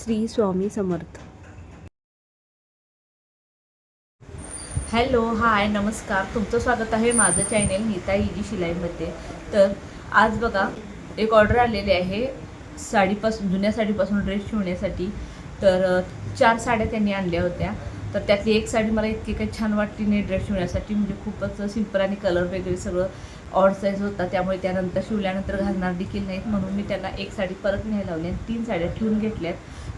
Shri Swami Samarth. Hello, हाय, नमस्कार. तुमचं स्वागत आहे माझं चॅनेल नीता इजी शिलाईमध्ये. तर आज बघा एक ऑर्डर आलेली आहे साडीपासून, जुन्या साडीपासून ड्रेस शिवण्यासाठी. तर 4 साड्या त्यांनी आणल्या होत्या. तर त्यातली एक साडी मला इतकी काही छान वाटली नाही ड्रेस शिवण्यासाठी, म्हणजे खूपच सिंपल आणि कलर वगैरे सगळं ऑड साईज होता. त्यामुळे त्यानंतर शिवल्यानंतर घालणार देखील नाहीत, म्हणून मी त्यांना एक साडी परत न्यायला लावली आणि 3 साड्या ठेवून घेतल्यात.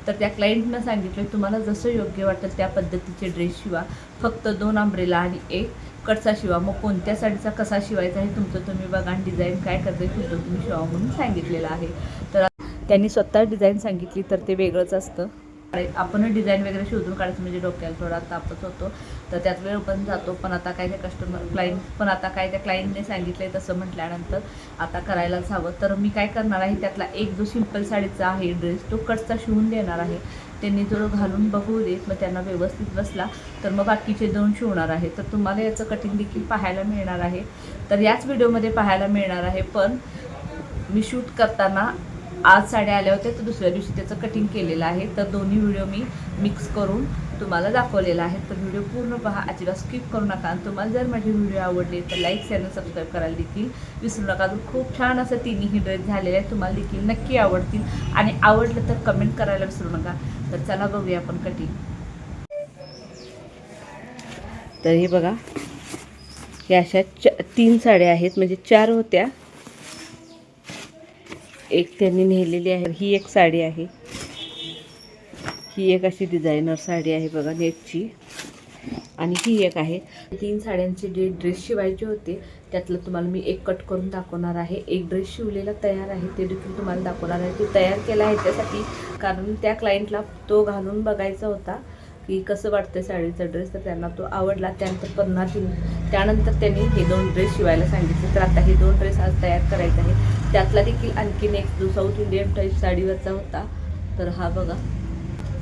तर त्या क्लायंटनं सांगितलं तुम्हाला जसं योग्य वाटेल त्या पद्धतीचे ड्रेस शिवा, फक्त 2 अंब्रेला आणि 1 कटचा शिवा. मग कोणत्या साडीचा कसा शिवायचा हे तुमचं तुम्ही बघा आणि डिझाईन काय करता तुमचं तुम्ही शिवा म्हणून सांगितलेलं आहे. तर त्यांनी स्वतः डिझाईन सांगितली तर ते वेगळंच असतं. आपण डिझाईन वगैरे शोधून काढायचं म्हणजे डोक्याला थोडा तापच होतो, तर त्यात वेळ पण जातो. पण आता काय त्या क्लायंटने सांगितलं आहे तसं म्हटल्यानंतर आता करायलाच हवं. तर मी काय करणार आहे, त्यातला एक जो सिंपल साडीचा आहे ड्रेस तो कटचा शिवून देणार आहे. त्यांनी जो घालून बघू देत, मग त्यांना व्यवस्थित बसला तर मग बाकीचे 2 शिवणार आहे. तर तुम्हाला याचं कटिंग देखील पाहायला मिळणार आहे. तर याच व्हिडिओमध्ये पाहायला मिळणार आहे. पण मी शूट करताना आज साड्या आल्या होत्या, तर दुसऱ्या दिवशी त्याचं कटिंग केलेलं आहे. तर दोन्ही व्हिडिओ मी मिक्स करून तुम्हाला दाखवलेला आहे. तर व्हिडिओ पूर्ण पहा, अजिबात स्किप करू नका. आणि तुम्हाला जर माझे व्हिडिओ आवडले तर लाईक शेअर आणि सबस्क्राईब करायला देखील विसरू नका. खूप छान असं तिन्ही ड्रेस झालेले आहेत, तुम्हाला देखील नक्की आवडतील. आणि आवडलं तर कमेंट करायला विसरू नका. तर चला बघूया आपण कटिंग. तर हे बघा, या अशा 3 साड्या आहेत, म्हणजे 4 होत्या, एक त्यांनी नेलेली आहे. ही एक साडी आहे, ही एक अशी डिझायनर साडी आहे बघा नेटची, आणि ही एक आहे. 3 साड्यांचे जे ड्रेस शिवायचे होते त्यातलं तुम्हाला मी एक कट करून दाखवणार आहे. एक ड्रेस शिवलेला तयार आहे ते देखील तुम्हाला दाखवणार आहे. ते तयार केला आहे त्यासाठी कारण त्या क्लायंटला तो घालून बघायचा होता की कसं वाटतं साडीचा ड्रेस. तर त्यांना तो आवडला. त्यानंतर त्यांनी हे 2 ड्रेस शिवायला सांगितले. तर आता हे 2 ड्रेस आज तयार करायचे आहे. त्यातला देखील आणखीन एक जो साऊथ इंडियन टाईप साडीवरचा होता. तर हा बघा,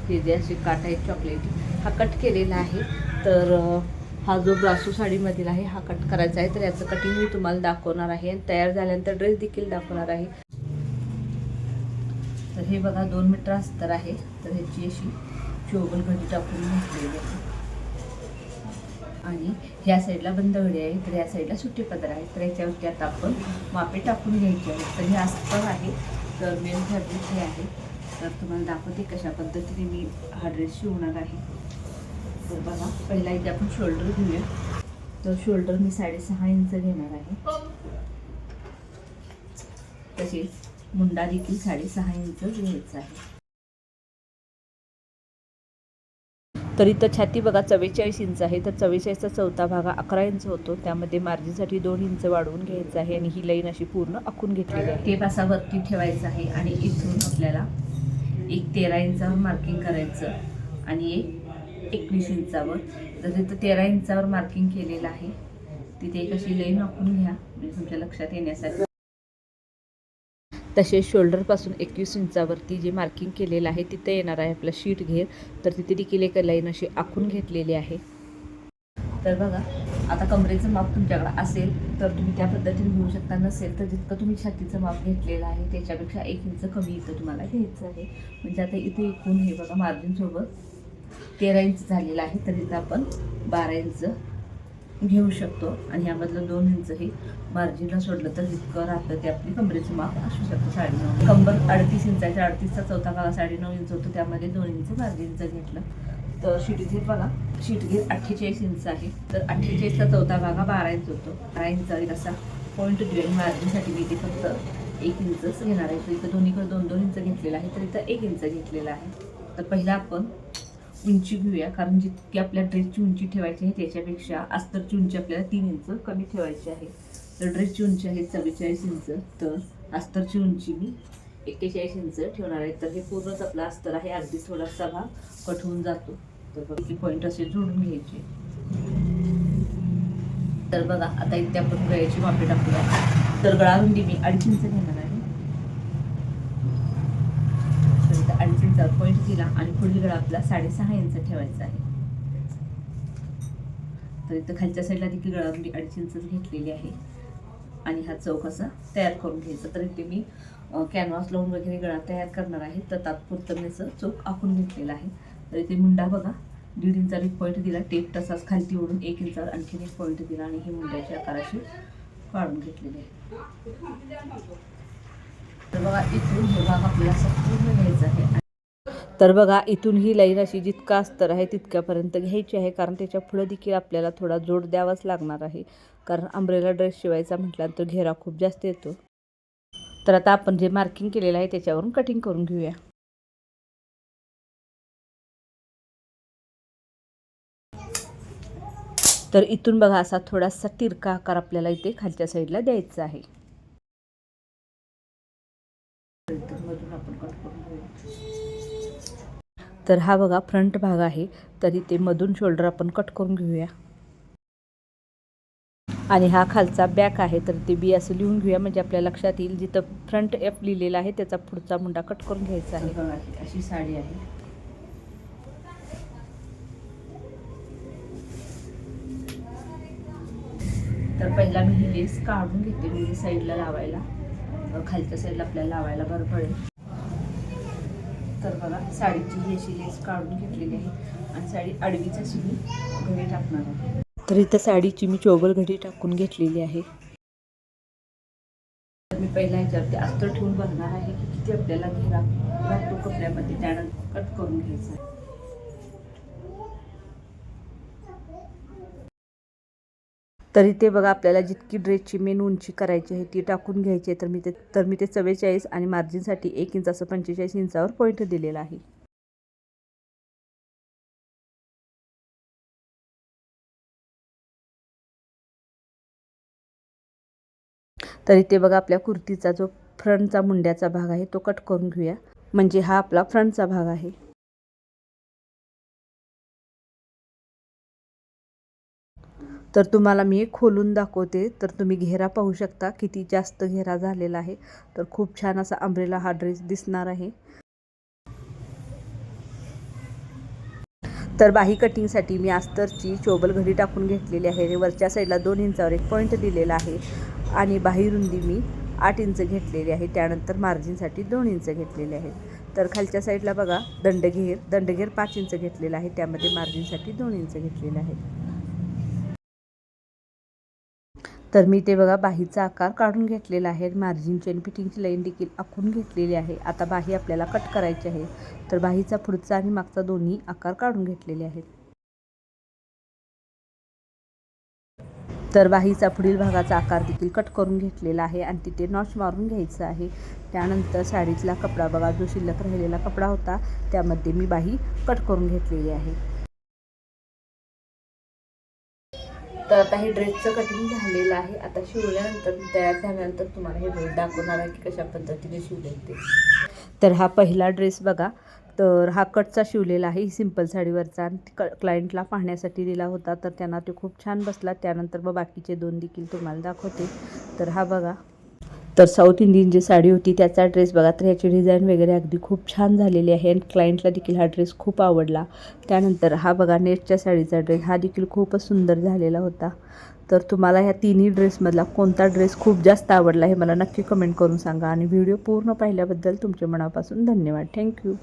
हे जे असे काट आहेत चॉकलेटी, हा कट केलेला आहे. तर हा जो ब्रासो साडीमधील आहे हा कट करायचा आहे. तर याचं कटिंग मी तुम्हाला दाखवणार आहे आणि तयार झाल्यानंतर ड्रेस देखील दाखवणार आहे. तर हे बघा 2 मीटर अस्तर आहे. तर ह्याची अशी चोबल घडी टाकून घेतलेली आहे आणि ह्या साईडला बंद घडी आहे. तर ह्या साईडला सुट्टी पदर आहे. तर याच्यावरती आता आपण मापे टाकून घ्यायची आहे. तर हे अस्तर आहे. तर मेन फॅब्रिक हे आहे. तर तुम्हाला दाखवते कशा पद्धतीने मी हा ड्रेस शिवणार आहे. तर बघा, पहिला इथे आपण शोल्डर घेऊया. तर शोल्डर मी 6.5 इंच घेणार आहे. तसेच मुंडा देखील 6.5 इंच घ्यायचा आहे. तर इथं छाती बघा 44 इंच आहे. तर 44चा चौथा भाग 11 इंच होतो. त्यामध्ये मार्जिनसाठी 2 इंच वाढवून घ्यायचं आहे आणि ही लाईन अशी पूर्ण आखून घेतलेली आहे. टेप असा वरती ठेवायचा आहे आणि इथून आपल्याला एक 13 इंचावर मार्किंग करायचं आणि एक 21 इंचावर. तर तिथं 13 इंचावर मार्किंग केलेलं आहे. तिथे एक अशी लाईन आखून घ्या म्हणजे तुमच्या लक्षात येण्यासाठी. तसेच शोल्डरपासून 21 इंचावरती जे मार्किंग केलेलं आहे तिथे येणार आहे आपलं शीट घेर. तर तिथे देखील एक लाईन अशी आखून घेतलेली आहे. तर बघा, आता कमरेचं माप तुमच्याकडे असेल तर तुम्ही त्या पद्धतीने घेऊ शकता. नसेल तर जितकं तुम्ही छातीचं माप घेतलेलं आहे त्याच्यापेक्षा 1 इंच कमी इथं तुम्हाला घ्यायचं आहे. म्हणजे आता इथे एकूण हे बघा मार्जिनसोबत 13 इंच झालेलं आहे. तर इथं आपण 12 इंच घेऊ शकतो आणि ह्यामधलं 2 इंच हे मार्जिनला सोडलं तर जितकं राहतं ते आपली कमरेचं माप असू शकतं. 9.5 कंबर 38 इंचाच्या 38चा चौथा भाग 9.5 इंच होतो. त्यामध्ये 2 इंच मार्जिनचं घेतलं. तर शीट घेर बघा, शीट घेर 48 इंच आहे. तर 48चा चौथा भाग 12 इंच होतो. 12 इंच असा पॉईंट देऊन मार्जिनसाठी मी इथे फक्त 1 इंचच घेणार आहे. तर इथं दोन्हीकडे 2-2 इंच घेतलेलं आहे. तर इथं 1 इंच घेतलेलं आहे. तर पहिला आपण उंची घेऊया, कारण जितकी आपल्या ड्रेसची उंची ठेवायची आहे त्याच्यापेक्षा अस्तरची उंची आपल्याला 3 इंच कमी ठेवायची आहे. तर ड्रेसची उंची आहे 44 इंच. तर अस्तरची उंची मी 41 इंच ठेवणार आहे. तर हे पूर्णच आपला अस्तर आहे. अगदी थोडासा भाग कट होऊन जातो. तर बघा पॉईंट असे जोडून घ्यायचे. तर बघा, आता इथे आपण गळ्याची मापे टाकूया. तर गळा रुंदी मी 2.5 इंच घेणार आहे. 2.5 इंचा पॉईंट दिला आणि पुढील गळा आपला 6.5 इंच ठेवायचा आहे. तर इथं खालच्या साईडला देखील गळा रुंदी 2.5 इंच घेतलेली आहे आणि हा चौक असा तयार करून घ्यायचा. तर इथे मी कॅनव्हास लावून वगैरे गळा तयार करणार आहे, तर तात्पुरतं मी चोक आखून घेतलेला आहे. तर इथे मुंडा बघा 1.5 इंचावर एक पॉईंट दिला, टेप तसाच खालती ओढून 1 इंचावर आणखीन एक पॉईंट दिला आणि ही मुंड्याची आकाराशी काढून घेतलेली आहे. तर बघा इथून हे भाग आपल्याला संपूर्ण घ्यायचा आहे. तर बघा इथून ही लाईन अशी जितका अस्तर आहे तितक्यापर्यंत घ्यायची आहे, कारण त्याच्या पुढं देखील आपल्याला थोडा जोड द्यावाच लागणार आहे, कारण अंब्रेला ड्रेस शिवायचा म्हटल्यानंतर घेरा खूप जास्त येतो. तर आता आपण जे मार्किंग केलेलं आहे त्याच्यावरून कटिंग करून घेऊया. तर इथून बघा असा थोडासा तिरका आकार आपल्याला इथे खालच्या साईडला द्यायचा आहे. तर हा बघा फ्रंट भाग आहे, तर इथे मधून शोल्डर आपण कट करून घेऊया. आणि हा खालचा बॅक आहे, तर ते बी असं लिहून घेऊया म्हणजे आपल्या लक्षात येईल. जिथं फ्रंट एफ लिहिलेला आहे त्याचा पुढचा मुंडा कट करून घ्यायचा आहे. बघा अशी साडी आहे. तर पहिला मी ही लेस काढून घेते, म्हणजे साईडला लावायला, खालच्या साईडला आपल्याला लावायला बरं पडेल. तर बघा साडीची ही अशी लेस काढून घेतलेली आहे आणि साडी आडवीच अशी मी घडी टाकणार आहे. तर इथं साडीची मी चोबल घडी टाकून घेतलेली आहे. तर मी पहिला ह्याच्यावरती अस्तर ठेवून बघणार आहे की किती आपल्याला घेरा राहतो कपड्यामध्ये, त्यानंतर कट करून घ्यायचं आहे. तर इथे बघा आपल्याला जितकी ड्रेसची मेन उंची करायची आहे ती टाकून घ्यायची आहे. तर मी ते 44 आणि मार्जिनसाठी 1 इंच असं 45 इंचावर पॉईंट दिलेला आहे. तर इथे बघा आपल्या कुर्तीचा जो फ्रंटचा मुंड्याचा भाग आहे तो कट करून घेऊया, म्हणजे हा आपला फ्रंटचा भाग आहे. तर तुम्हाला मी खोलून दाखवते, तर तुम्ही घेरा पाहू शकता किती जास्त घेरा झालेला आहे. तर खूप छान असा अंब्रेला हा ड्रेस दिसणार आहे. तर बाही कटिंगसाठी मी अस्तरची चोबल घडी टाकून घेतलेली आहे. वरच्या साईडला 2 इंचावर एक पॉईंट दिलेला आहे आणि बाही रुंदी मी 8 इंच घेतलेली आहे. त्यानंतर मार्जिनसाठी 2 इंच घेतलेले आहेत. तर खालच्या साईडला बघा दंडघेर 5 इंच घेतलेला आहे, त्यामध्ये मार्जिनसाठी 2 इंच घेतलेले आहे. तर मी ते बघा बाहीचा आकार काढून घेतलेला आहे, मार्जिनची आणि फिटिंगची लाईन देखील आखून घेतलेली आहे. आता बाही आपल्याला कट करायची आहे, तर बाहीचा पुढचा आणि मागचा दोन्ही आकार काढून घेतलेले आहेत. तर बाहीचा पुढील भागाचा आकार देखील कट करून घेतलेला आहे आणि तिथे नॉच मारून घ्यायचं आहे. त्यानंतर साडीतला कपडा बघा, जो शिल्लक राहिलेला कपडा होता त्यामध्ये मी बाही कट करून घेतलेली आहे. तर आता हे ड्रेसचं कटिंग झालेलं आहे. आता शिवल्यानंतर तयार झाल्यानंतर तुम्हाला हे ड्रेस दाखवणार आहे की कशा पद्धतीने शिवले ते. तर हा पहिला ड्रेस बघा, तर हा कटचा शिवलेला आहे, सिंपल साडीवरचा. क्लायंटला पाहण्यासाठी दिला होता, तर त्यांना ते खूप छान बसला. त्यानंतर मग बाकीचे 2 देखील तुम्हाला दाखवते. तर हा बघा, तर साऊथ इंडियन जी साडी होती त्याचा ड्रेस बघा, तर ह्याची डिझाईन वगैरे अगदी खूप छान झालेली आहे आणि क्लायंटला देखील हा ड्रेस खूप आवडला. त्यानंतर हा बघा नेटच्या साडीचा ड्रेस, हा देखील खूपच सुंदर झालेला होता. तर तुम्हाला ह्या तिन्ही ड्रेसमधला कोणता ड्रेस खूप जास्त आवडला हे मला नक्की कमेंट करून सांगा आणि व्हिडिओ पूर्ण पाहिल्याबद्दल तुमचे मनापासून धन्यवाद. थँक्यू.